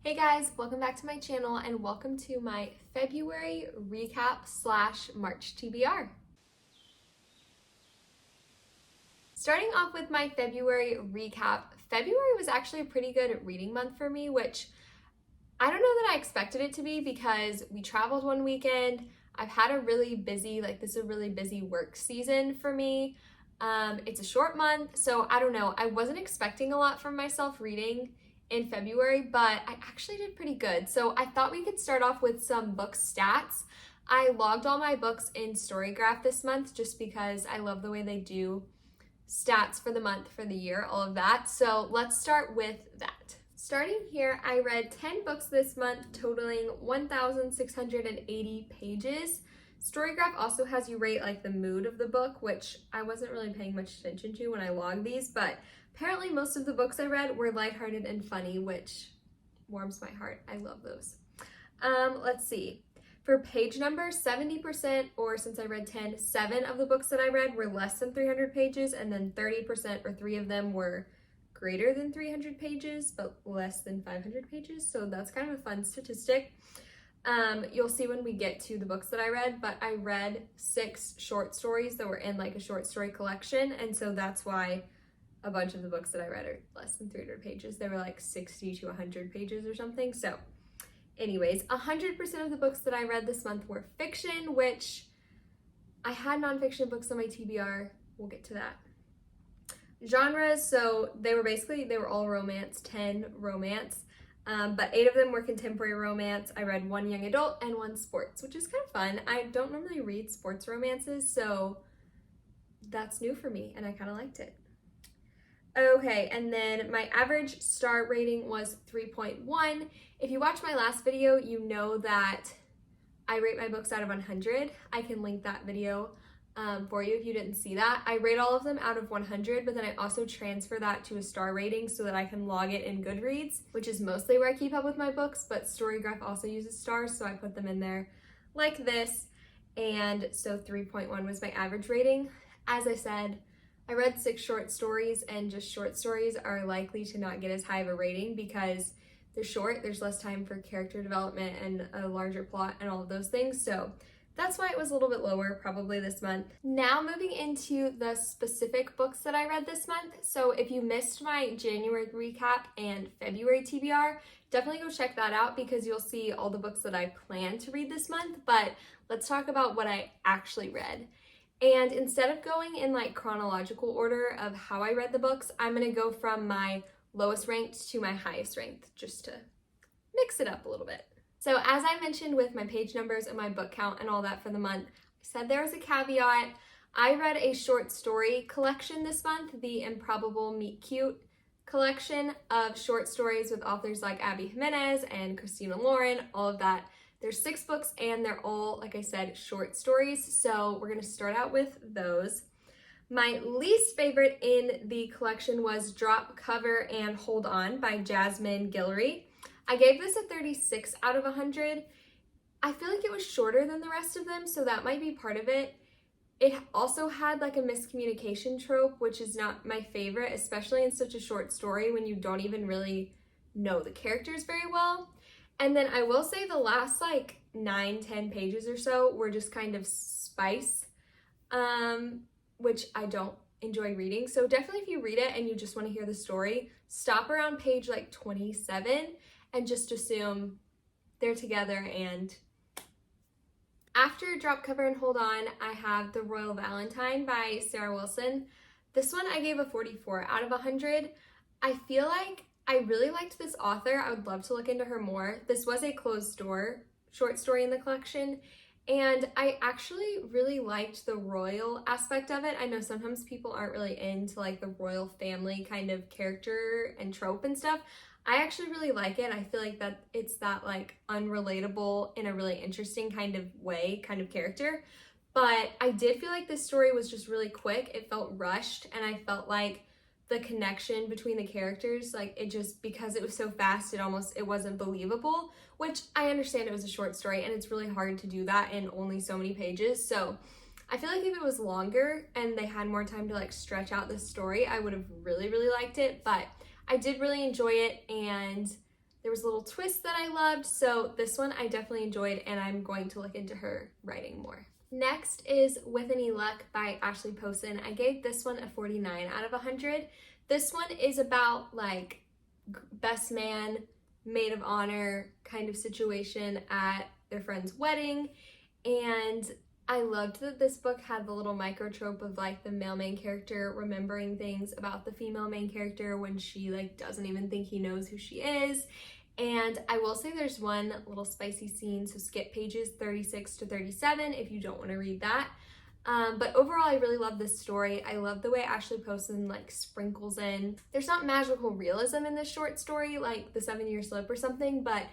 Hey guys, welcome back to my channel and welcome to my February recap / March TBR. Starting off with my February recap, February was actually a pretty good reading month for me, which I don't know that I expected it to be because we traveled one weekend. I've had a really busy, this is a really busy work season for me. It's a short month, so I don't know. I wasn't expecting a lot from myself reading in February, but I actually did pretty good. So I thought we could start off with some book stats. I logged all my books in Storygraph this month just because I love the way they do stats for the month, for the year, all of that. So let's start with that. Starting here, I read 10 books this month, totaling 1,680 pages. Storygraph also has you rate the mood of the book, which I wasn't really paying much attention to when I logged these, but apparently most of the books I read were lighthearted and funny, which warms my heart. I love those. Let's see. For page number, 70%, or since I read 10, 7 of the books that I read were less than 300 pages, and then 30%, or 3 of them, were greater than 300 pages, but less than 500 pages, so that's kind of a fun statistic. You'll see when we get to the books that I read, but I read 6 short stories that were in a short story collection, and so that's why a bunch of the books that I read are less than 300 pages. They were 60 to 100 pages or something. So anyways, 100% of the books that I read this month were fiction, which I had nonfiction books on my TBR. We'll get to that. Genres, so they were all romance, 10 romance, but 8 of them were contemporary romance. I read 1 young adult and 1 sports, which is kind of fun. I don't normally read sports romances, so that's new for me and I kind of liked it. Okay, and then my average star rating was 3.1. If you watched my last video, you know that I rate my books out of 100. I can link that video for you if you didn't see that. I rate all of them out of 100, but then I also transfer that to a star rating so that I can log it in Goodreads, which is mostly where I keep up with my books, but Storygraph also uses stars, so I put them in there like this. And so 3.1 was my average rating. As I said, I read 6 short stories, and just short stories are likely to not get as high of a rating because they're short, there's less time for character development and a larger plot and all of those things. So that's why it was a little bit lower probably this month. Now moving into the specific books that I read this month. So if you missed my January recap and February TBR, definitely go check that out because you'll see all the books that I plan to read this month. But let's talk about what I actually read. And instead of going in chronological order of how I read the books, I'm going to go from my lowest ranked to my highest ranked just to mix it up a little bit. So as I mentioned with my page numbers and my book count and all that for the month, I said there was a caveat. I read a short story collection this month, the Improbable Meet Cute collection of short stories with authors like Abby Jimenez and Christina Lauren, all of that. There's 6 books and they're all, like I said, short stories. So we're gonna start out with those. My least favorite in the collection was Drop, Cover, and Hold On by Jasmine Guillory. I gave this a 36 out of 100. I feel like it was shorter than the rest of them, so that might be part of it. It also had a miscommunication trope, which is not my favorite, especially in such a short story when you don't even really know the characters very well. And then I will say the last 9-10 pages or so were just kind of spice, which I don't enjoy reading. So definitely if you read it and you just want to hear the story, stop around page 27 and just assume they're together. And after Drop, Cover, and Hold On, I have The Royal Valentine by Sarah Wilson. This one I gave a 44 out of 100. I feel like I really liked this author. I would love to look into her more. This was a closed door short story in the collection, and I actually really liked the royal aspect of it. I know sometimes people aren't really into the royal family kind of character and trope and stuff. I actually really like it. I feel like that it's that unrelatable in a really interesting kind of way, kind of character. But I did feel like this story was just really quick. It felt rushed, and I felt like the connection between the characters, it just, because it was so fast, it wasn't believable, which I understand it was a short story and it's really hard to do that in only so many pages. So I feel like if it was longer and they had more time to stretch out the story, I would have really, really liked it. But I did really enjoy it, and There was a little twist that I loved, so this one I definitely enjoyed, and I'm going to look into her writing more. Next is With Any Luck by Ashley Poston. I gave this one a 49 out of 100. This one is about like best man, maid of honor kind of situation at their friend's wedding, and I loved that this book had the little micro trope of like the male main character remembering things about the female main character when she like doesn't even think he knows who she is. And I will say there's one little spicy scene, so skip pages 36 to 37 if you don't want to read that. But overall, I really love this story. I love the way Ashley Poston like sprinkles in. There's not magical realism in this short story like The 7-Year Slip or something, but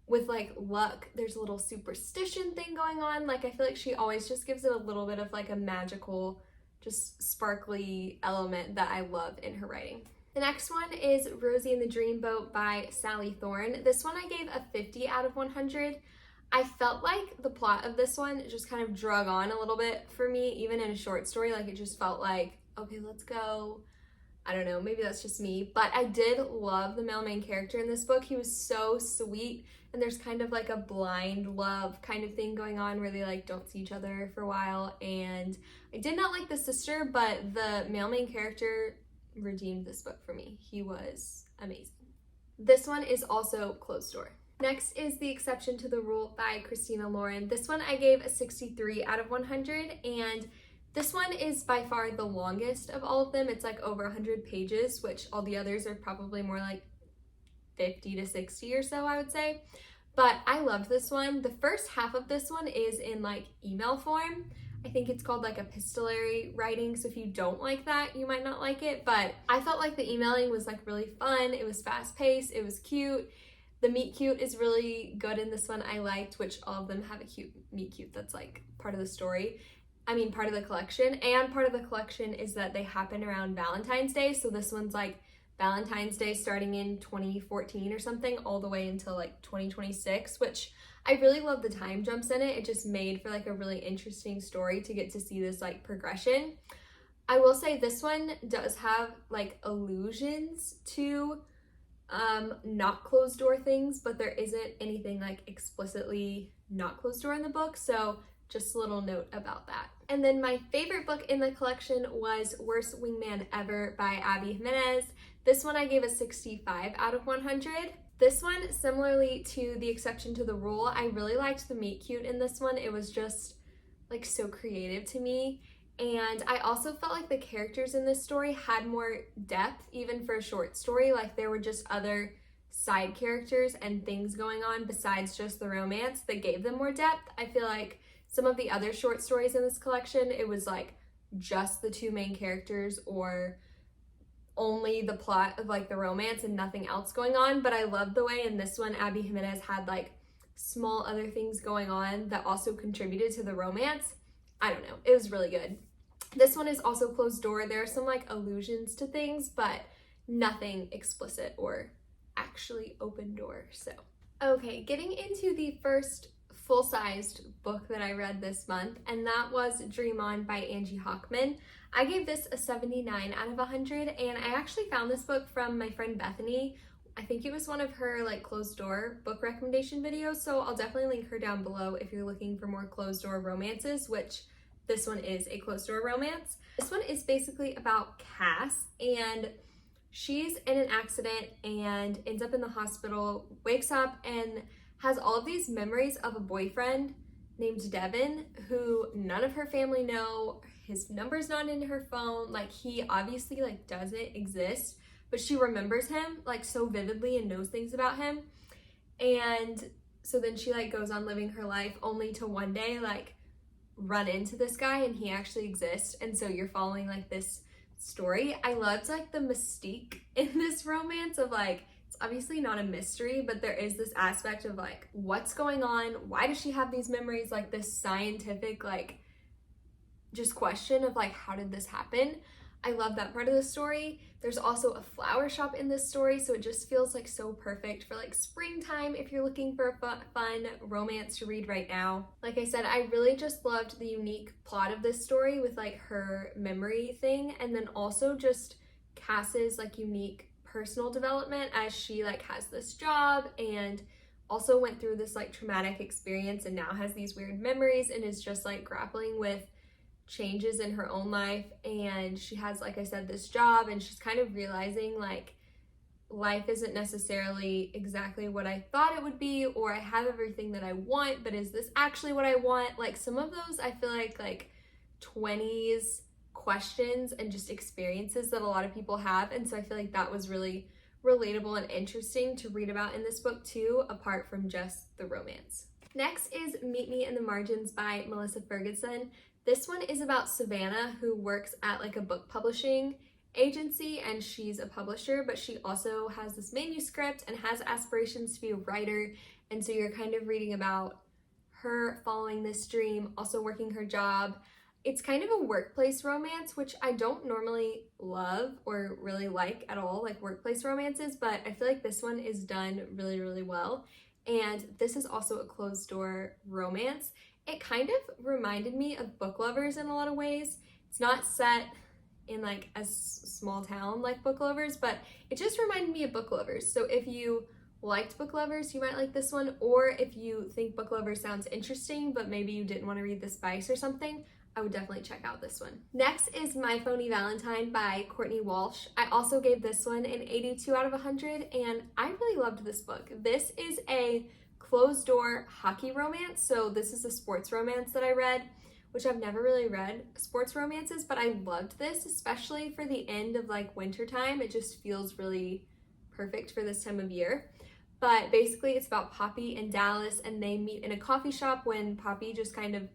with like luck, there's a little superstition thing going on. Like I feel like she always just gives it a little bit of like a magical, just sparkly element that I love in her writing. The next one is Rosie and the Dreamboat by Sally Thorne. This one I gave a 50 out of 100. I felt like the plot of this one just kind of drug on a little bit for me, even in a short story. Like it just felt like, okay, let's go. I don't know, maybe that's just me, but I did love the male main character in this book. He was so sweet, and there's kind of like a blind love kind of thing going on where they like don't see each other for a while, and I did not like the sister, but the male main character redeemed this book for me. He was amazing. This one is also closed door. Next is The Exception to the Rule by Christina Lauren. This one I gave a 63 out of 100, and this one is by far the longest of all of them. It's like over 100 pages, which all the others are probably more like 50 to 60 or so, I would say. But I loved this one. The first half of this one is in like email form. I think it's called like epistolary writing, so if you don't like that, you might not like it. But I felt like the emailing was like really fun. It was fast-paced. It was cute. The meet cute is really good in this one. I liked, which all of them have a cute meet cute that's like part of the story. I mean, part of the collection. And part of the collection is that they happen around Valentine's Day. So this one's like Valentine's Day starting in 2014 or something all the way until like 2026, which I really love the time jumps in it. It just made for like a really interesting story to get to see this like progression. I will say this one does have like allusions to not closed door things, but there isn't anything like explicitly not closed door in the book. So just a little note about that. And then my favorite book in the collection was Worst Wingman Ever by Abby Jimenez. This one I gave a 65 out of 100. This one, similarly to The Exception to the Rule, I really liked the meet cute in this one. It was just like so creative to me. And I also felt like the characters in this story had more depth, even for a short story. Like there were just other side characters and things going on besides just the romance that gave them more depth. I feel like some of the other short stories in this collection, it was like just the two main characters or only the plot of like the romance and nothing else going on. But I loved the way in this one, Abby Jimenez had like small other things going on that also contributed to the romance. I don't know, it was really good. This one is also closed door. There are some like allusions to things, but nothing explicit or actually open door. So, okay, getting into the first full-sized book that I read this month, and that was Dream On by Angie Hockman. I gave this a 79 out of 100, and I actually found this book from my friend Bethany. I think it was one of her like closed door book recommendation videos, so I'll definitely link her down below if you're looking for more closed door romances, which this one is a closed door romance. This one is basically about Cass, and she's in an accident and ends up in the hospital, wakes up and has all of these memories of a boyfriend named Devin who none of her family know. His number's not in her phone. Like he obviously like doesn't exist, but she remembers him like so vividly and knows things about him. And so then she like goes on living her life only to one day like run into this guy and he actually exists. And so you're following like this story. I loved like the mystique in this romance of like, it's obviously not a mystery, but there is this aspect of like, what's going on? Why does she have these memories? Like this scientific, like just question of like, how did this happen? I love that part of the story. There's also a flower shop in this story, so it just feels like so perfect for like springtime if you're looking for a fun romance to read right now. Like I said, I really just loved the unique plot of this story with like her memory thing, and then also just Cass's like unique personal development as she like has this job and also went through this like traumatic experience and now has these weird memories and is just like grappling with changes in her own life. And she has, like I said, this job, and she's kind of realizing like life isn't necessarily exactly what I thought it would be, or I have everything that I want, but is this actually what I want? Like some of those I feel like 20s questions and just experiences that a lot of people have. And so I feel like that was really relatable and interesting to read about in this book too, apart from just the romance. Next is Meet Me in the Margins by Melissa Ferguson. This one is about Savannah, who works at like a book publishing agency, and she's a publisher, but she also has this manuscript and has aspirations to be a writer. And so you're kind of reading about her following this dream, also working her job. It's kind of a workplace romance, which I don't normally love or really like at all, like workplace romances, but I feel like this one is done really, really well. And this is also a closed door romance. It kind of reminded me of Book Lovers in a lot of ways. It's not set in like a small town like Book Lovers, but it just reminded me of Book Lovers. So if you liked Book Lovers, you might like this one, or if you think Book Lovers sounds interesting, but maybe you didn't want to read The Spice or something, I would definitely check out this one. Next is My Phony Valentine by Courtney Walsh. I also gave this one an 82 out of 100, and I really loved this book. This is a closed door hockey romance, so this is a sports romance that I read, which I've never really read sports romances, but I loved this, especially for the end of like winter time. It just feels really perfect for this time of year. But basically it's about Poppy and Dallas, and they meet in a coffee shop when Poppy just kind of,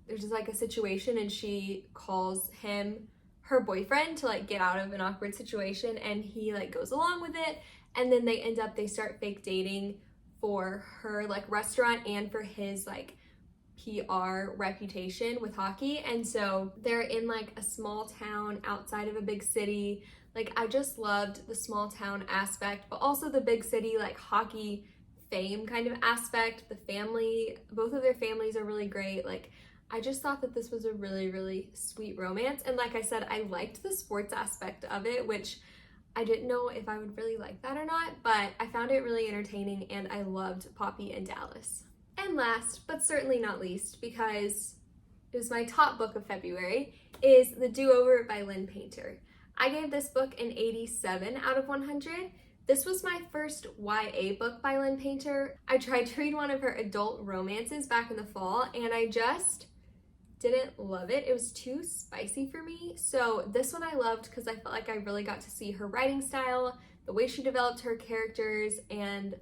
there's just like a situation and she calls him her boyfriend to like get out of an awkward situation, and he like goes along with it, and then they start fake dating for her like restaurant and for his like PR reputation with hockey. And so they're in like a small town outside of a big city. Like I just loved the small town aspect, but also the big city like hockey fame kind of aspect. The family, both of their families are really great. Like I just thought that this was a really, really sweet romance. And like I said, I liked the sports aspect of it, which I didn't know if I would really like that or not, but I found it really entertaining, and I loved Poppy and Dallas. And last, but certainly not least, because it was my top book of February, is The Do-Over by Lynn Painter. I gave this book an 87 out of 100. This was my first YA book by Lynn Painter. I tried to read one of her adult romances back in the fall, and I just didn't love it. It was too spicy for me. So this one I loved because I felt like I really got to see her writing style, the way she developed her characters, and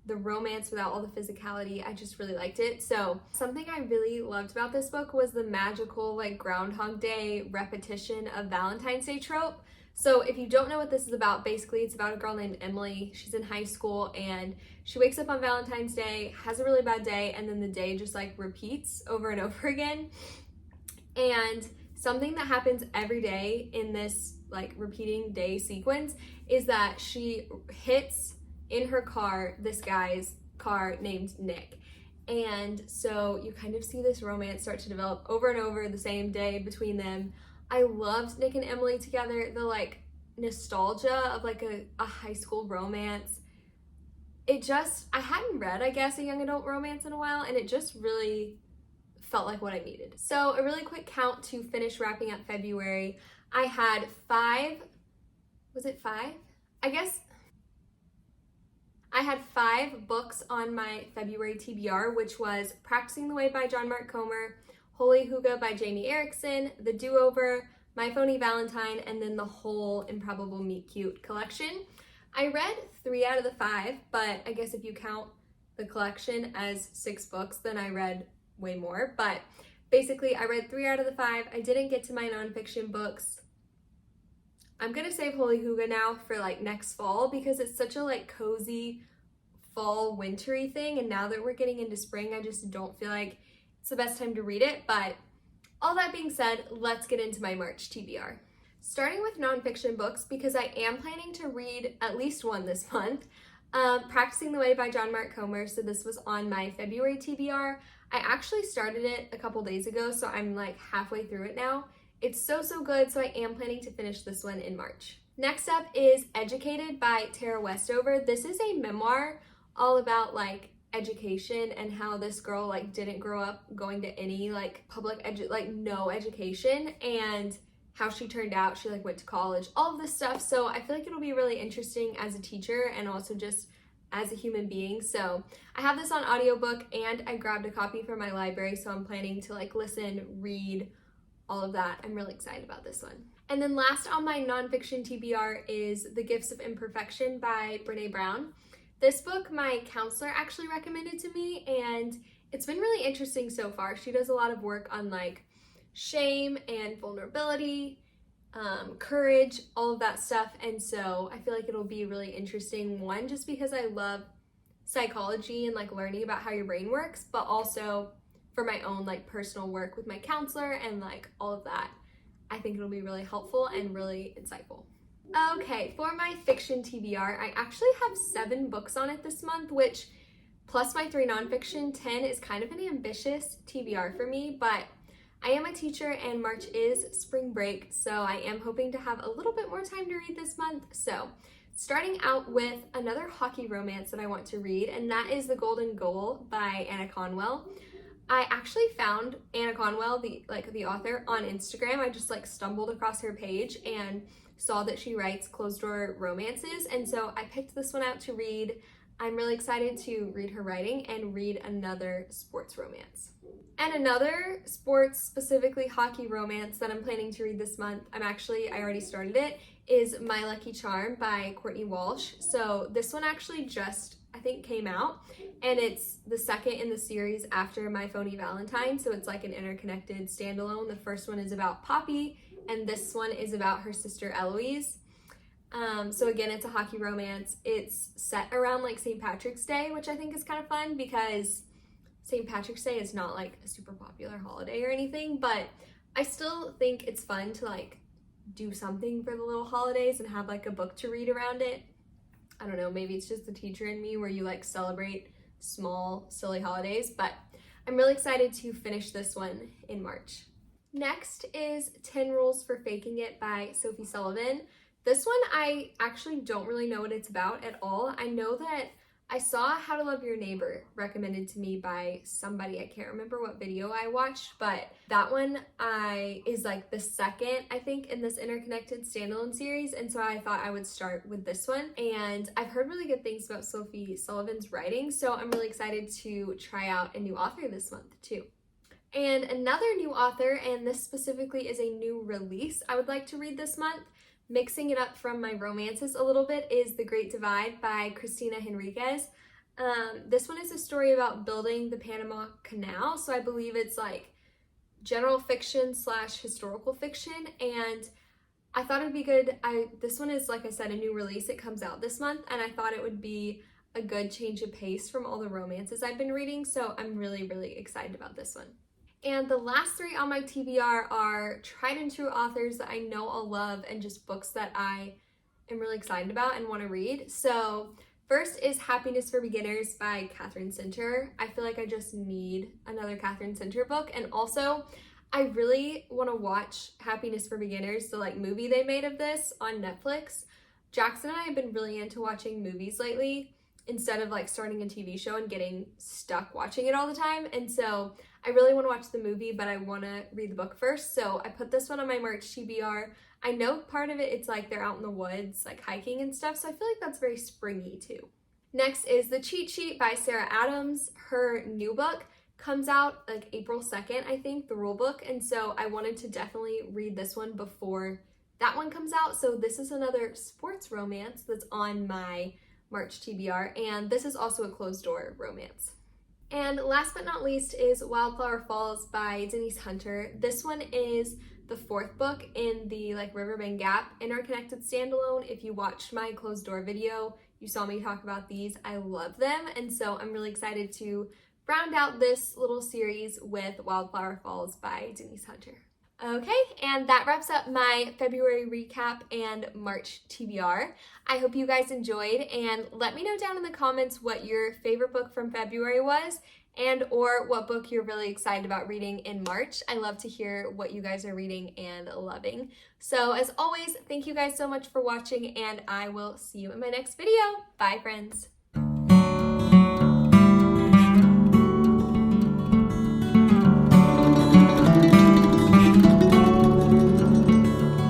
the romance without all the physicality. I just really liked it. So something I really loved about this book was the magical like Groundhog Day repetition of Valentine's Day trope. So if you don't know what this is about, basically it's about a girl named Emily. She's in high school and she wakes up on Valentine's Day, has a really bad day, and then the day just like repeats over and over again. And something that happens every day in this like repeating day sequence is that she hits in her car this guy's car named Nick. And so you kind of see this romance start to develop over and over the same day between them. I loved Nick and Emily together. The like nostalgia of like a high school romance. I hadn't read, I guess, a young adult romance in a while, and it just really felt like what I needed. So a really quick count to finish wrapping up February. I had was it five? I guess I had 5 books on my February TBR, which was Practicing the Way by John Mark Comer, Holy Hygge by Jamie Erickson, The Do-Over, My Phony Valentine, and then the whole Improbable Meet Cute collection. I read 3 out of the 5, but I guess if you count the collection as 6 books, then I read way more. But basically, I read 3 out of the 5. I didn't get to my nonfiction books. I'm gonna save Holy Hygge now for like next fall because it's such a like cozy fall wintry thing, and now that we're getting into spring, I just don't feel like it's the best time to read it. But all that being said, let's get into my March TBR. Starting with nonfiction books, because I am planning to read at least one this month. Practicing the Way by John Mark Comer, so this was on my February TBR. I actually started it a couple days ago, so I'm like halfway through it now. It's so good, so I am planning to finish this one in March. Next up is Educated by Tara Westover. This is a memoir all about like education and how this girl like didn't grow up going to any like no education, and how she turned out. She like went to college, all of this stuff. So I feel like it'll be really interesting as a teacher and also just as a human being. So I have this on audiobook and I grabbed a copy from my library, so I'm planning to like listen, read, all of that. I'm really excited about this one. And then last on my nonfiction TBR is The Gifts of Imperfection by Brene Brown. This book my counselor actually recommended to me, and it's been really interesting so far. She does a lot of work on like shame and vulnerability, courage, all of that stuff. And so I feel like it'll be really interesting, one, just because I love psychology and like learning about how your brain works, but also for my own like personal work with my counselor and like all of that. I think it'll be really helpful and really insightful. Okay, for my fiction TBR, I actually have 7 books on it this month, which plus my 3 nonfiction, 10 is kind of an ambitious TBR for me, but I am a teacher and March is spring break, so I am hoping to have a little bit more time to read this month. So starting out with another hockey romance that I want to read, and that is The Golden Goal by Anna Conwell. I actually found Anna Conwell, the author, on Instagram. I just like stumbled across her page and saw that she writes closed door romances, and so I picked this one out to read. I'm really excited to read her writing and read another sports romance. And another sports, specifically hockey romance that I'm planning to read this month, I already started it, is My Lucky Charm by Courtney Walsh. So this one actually just, I think, came out, and it's the second in the series after My Phony Valentine, so it's like an interconnected standalone. The first one is about Poppy, and this one is about her sister Eloise. So again, it's a hockey romance. It's set around like St. Patrick's Day, which I think is kind of fun because St. Patrick's Day is not like a super popular holiday or anything, but I still think it's fun to like do something for the little holidays and have like a book to read around it. I don't know, maybe it's just the teacher in me where you like celebrate small, silly holidays, but I'm really excited to finish this one in March. Next is 10 Rules for Faking It by Sophie Sullivan. This one I actually don't really know what it's about at all. I know that I saw How to Love Your Neighbor recommended to me by somebody. I can't remember what video I watched, but that one is like the second, I think, in this interconnected standalone series, and so I thought I would start with this one. And I've heard really good things about Sophie Sullivan's writing, so I'm really excited to try out a new author this month too. And another new author, and this specifically is a new release I would like to read this month, mixing it up from my romances a little bit, is The Great Divide by Cristina Henriquez. This one is a story about building the Panama Canal, so I believe it's like general fiction / historical fiction, and I thought it'd be good. This one is, like I said, a new release. It comes out this month, and I thought it would be a good change of pace from all the romances I've been reading, so I'm really, really excited about this one. And the last 3 on my TBR are tried and true authors that I know I'll love and just books that I am really excited about and want to read. So first is Happiness for Beginners by Catherine Sinter. I feel like I just need another Catherine Sinter book, and also I really want to watch Happiness for Beginners, the like movie they made of this on Netflix. Jackson and I have been really into watching movies lately instead of like starting a TV show and getting stuck watching it all the time, and so I really want to watch the movie, but I want to read the book first, so I put this one on my March TBR. I know part of it's like they're out in the woods, like hiking and stuff, so I feel like that's very springy too. Next is The Cheat Sheet by Sarah Adams. Her new book comes out like April 2nd, I think, the rule book, and so I wanted to definitely read this one before that one comes out. So this is another sports romance that's on my March TBR, and this is also a closed door romance. And last but not least is Wildflower Falls by Denise Hunter. This one is the 4th book in the like Riverbend Gap interconnected standalone. If you watched my closed door video, you saw me talk about these. I love them, and so I'm really excited to round out this little series with Wildflower Falls by Denise Hunter. Okay, and that wraps up my February recap and March TBR. I hope you guys enjoyed, and let me know down in the comments what your favorite book from February was and or what book you're really excited about reading in March. I love to hear what you guys are reading and loving. So as always, thank you guys so much for watching, and I will see you in my next video. Bye, friends.